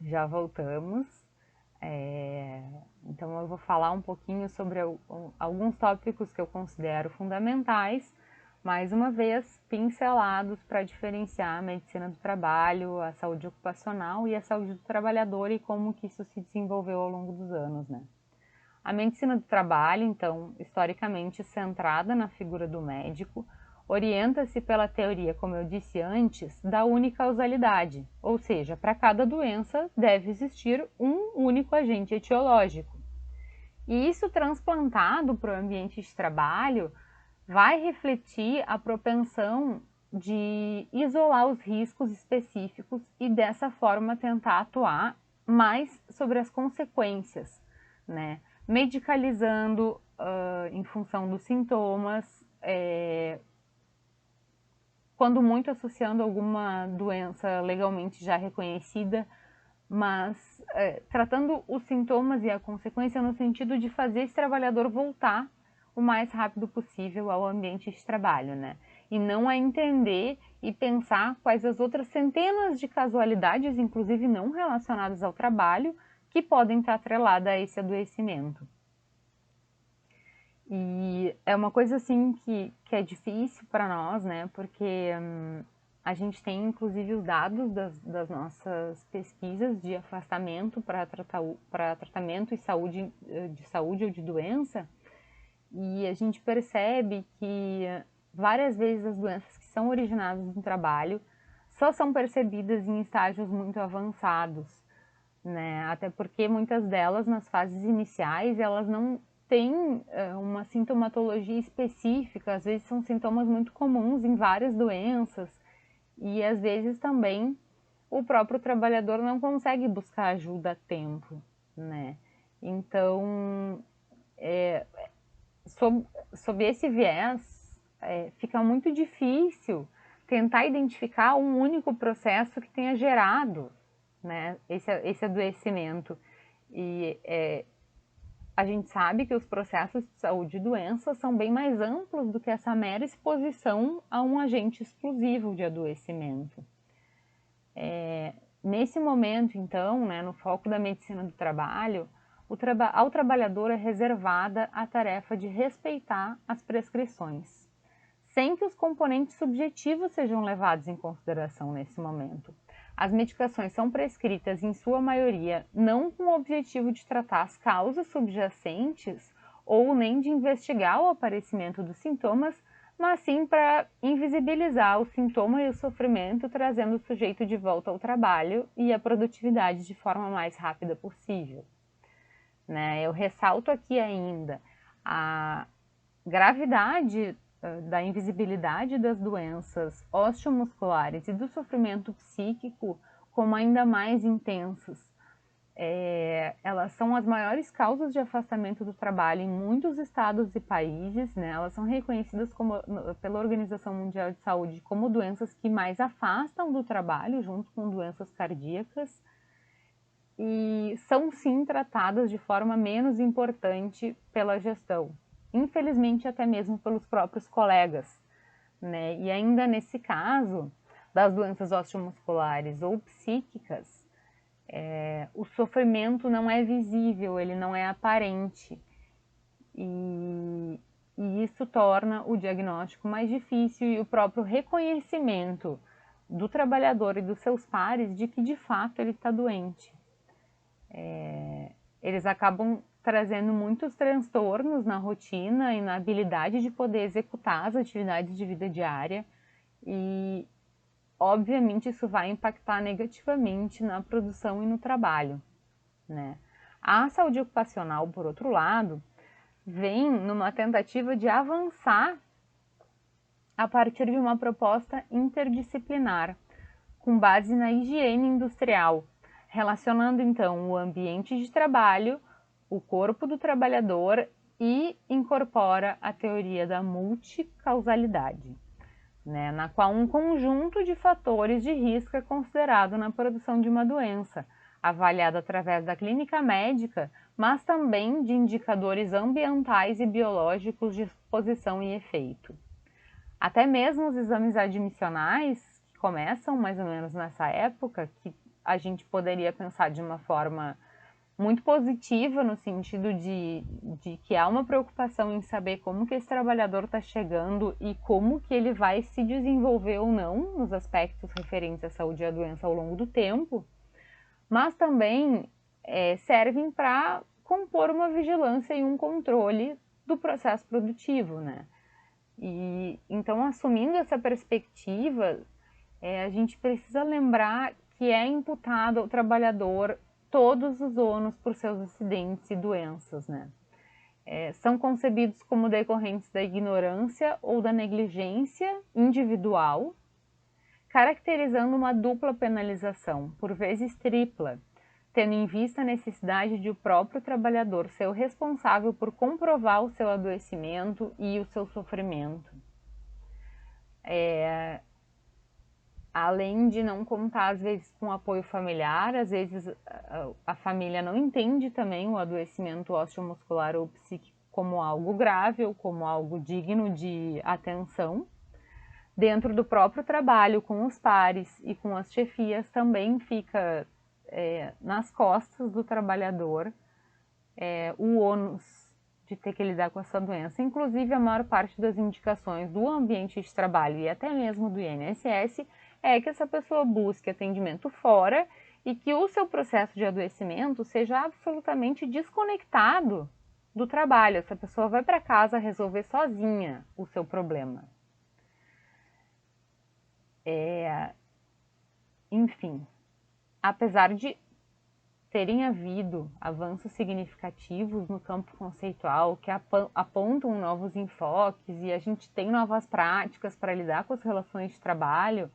Já voltamos. Então eu vou falar um pouquinho sobre alguns tópicos que eu considero fundamentais, mais uma vez pincelados para diferenciar a medicina do trabalho, a saúde ocupacional e a saúde do trabalhador e como que isso se desenvolveu ao longo dos anos, né? A medicina do trabalho, então, historicamente centrada na figura do médico, orienta-se pela teoria, como eu disse antes, da unicausalidade, ou seja, para cada doença deve existir um único agente etiológico. E isso transplantado para o ambiente de trabalho vai refletir a propensão de isolar os riscos específicos e dessa forma tentar atuar mais sobre as consequências, né? Medicalizando em função dos sintomas, quando muito associando alguma doença legalmente já reconhecida, mas tratando os sintomas e a consequência no sentido de fazer esse trabalhador voltar o mais rápido possível ao ambiente de trabalho, né? E não a entender e pensar quais as outras centenas de casualidades, inclusive não relacionadas ao trabalho, que podem estar atreladas a esse adoecimento. E é uma coisa assim que é difícil para nós, né? Porque a gente tem inclusive os dados das nossas pesquisas de afastamento para tratamento e saúde, de saúde ou de doença, e a gente percebe que várias vezes as doenças que são originadas no trabalho só são percebidas em estágios muito avançados, né? Até porque muitas delas, nas fases iniciais, elas não têm uma sintomatologia específica, às vezes são sintomas muito comuns em várias doenças, e às vezes também o próprio trabalhador não consegue buscar ajuda a tempo, né? Então, sob, sob esse viés, fica muito difícil tentar identificar um único processo que tenha gerado, né, esse adoecimento. E a gente sabe que os processos de saúde e doença são bem mais amplos do que essa mera exposição a um agente exclusivo de adoecimento. Nesse momento, então, né, no foco da medicina do trabalho, ao trabalhador é reservada a tarefa de respeitar as prescrições, sem que os componentes subjetivos sejam levados em consideração nesse momento. As medicações são prescritas, em sua maioria, não com o objetivo de tratar as causas subjacentes ou nem de investigar o aparecimento dos sintomas, mas sim para invisibilizar o sintoma e o sofrimento, trazendo o sujeito de volta ao trabalho e à produtividade de forma mais rápida possível. Né? Eu ressalto aqui ainda a gravidade da invisibilidade das doenças osteomusculares e do sofrimento psíquico como ainda mais intensos. Elas são as maiores causas de afastamento do trabalho em muitos estados e países, né? Elas são reconhecidas pela Organização Mundial de Saúde como doenças que mais afastam do trabalho, junto com doenças cardíacas, e são sim tratadas de forma menos importante pela gestão, infelizmente até mesmo pelos próprios colegas, né? E ainda nesse caso das doenças osteomusculares ou psíquicas, o sofrimento não é visível, ele não é aparente, e, e isso torna o diagnóstico mais difícil e o próprio reconhecimento do trabalhador e dos seus pares de que de fato ele está doente. Eles acabam trazendo muitos transtornos na rotina e na habilidade de poder executar as atividades de vida diária e, obviamente, isso vai impactar negativamente na produção e no trabalho, né? A saúde ocupacional, por outro lado, vem numa tentativa de avançar a partir de uma proposta interdisciplinar, com base na higiene industrial, relacionando então o ambiente de trabalho, o corpo do trabalhador e incorpora a teoria da multicausalidade, né, na qual um conjunto de fatores de risco é considerado na produção de uma doença, avaliado através da clínica médica, mas também de indicadores ambientais e biológicos de exposição e efeito. Até mesmo os exames admissionais, que começam mais ou menos nessa época, que a gente poderia pensar de uma forma muito positiva, no sentido de que há uma preocupação em saber como que esse trabalhador está chegando e como que ele vai se desenvolver ou não nos aspectos referentes à saúde e à doença ao longo do tempo, mas também servem para compor uma vigilância e um controle do processo produtivo, né? E então, assumindo essa perspectiva, a gente precisa lembrar que é imputado ao trabalhador todos os ônus por seus acidentes e doenças, né? São concebidos como decorrentes da ignorância ou da negligência individual, caracterizando uma dupla penalização, por vezes tripla, tendo em vista a necessidade de o próprio trabalhador ser o responsável por comprovar o seu adoecimento e o seu sofrimento. Além de não contar, às vezes, com apoio familiar, às vezes a família não entende também o adoecimento osteomuscular ou psíquico como algo grave ou como algo digno de atenção. Dentro do próprio trabalho, com os pares e com as chefias, também fica nas costas do trabalhador o ônus de ter que lidar com essa doença. Inclusive, a maior parte das indicações do ambiente de trabalho e até mesmo do INSS é que essa pessoa busque atendimento fora e que o seu processo de adoecimento seja absolutamente desconectado do trabalho. Essa pessoa vai para casa resolver sozinha o seu problema. Enfim, apesar de terem havido avanços significativos no campo conceitual que apontam novos enfoques e a gente tem novas práticas para lidar com as relações de trabalho,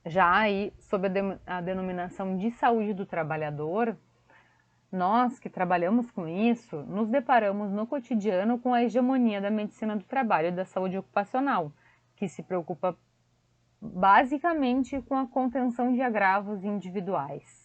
já aí sob a denominação de saúde do trabalhador, nós que trabalhamos com isso, nos deparamos no cotidiano com a hegemonia da medicina do trabalho e da saúde ocupacional, que se preocupa basicamente com a contenção de agravos individuais.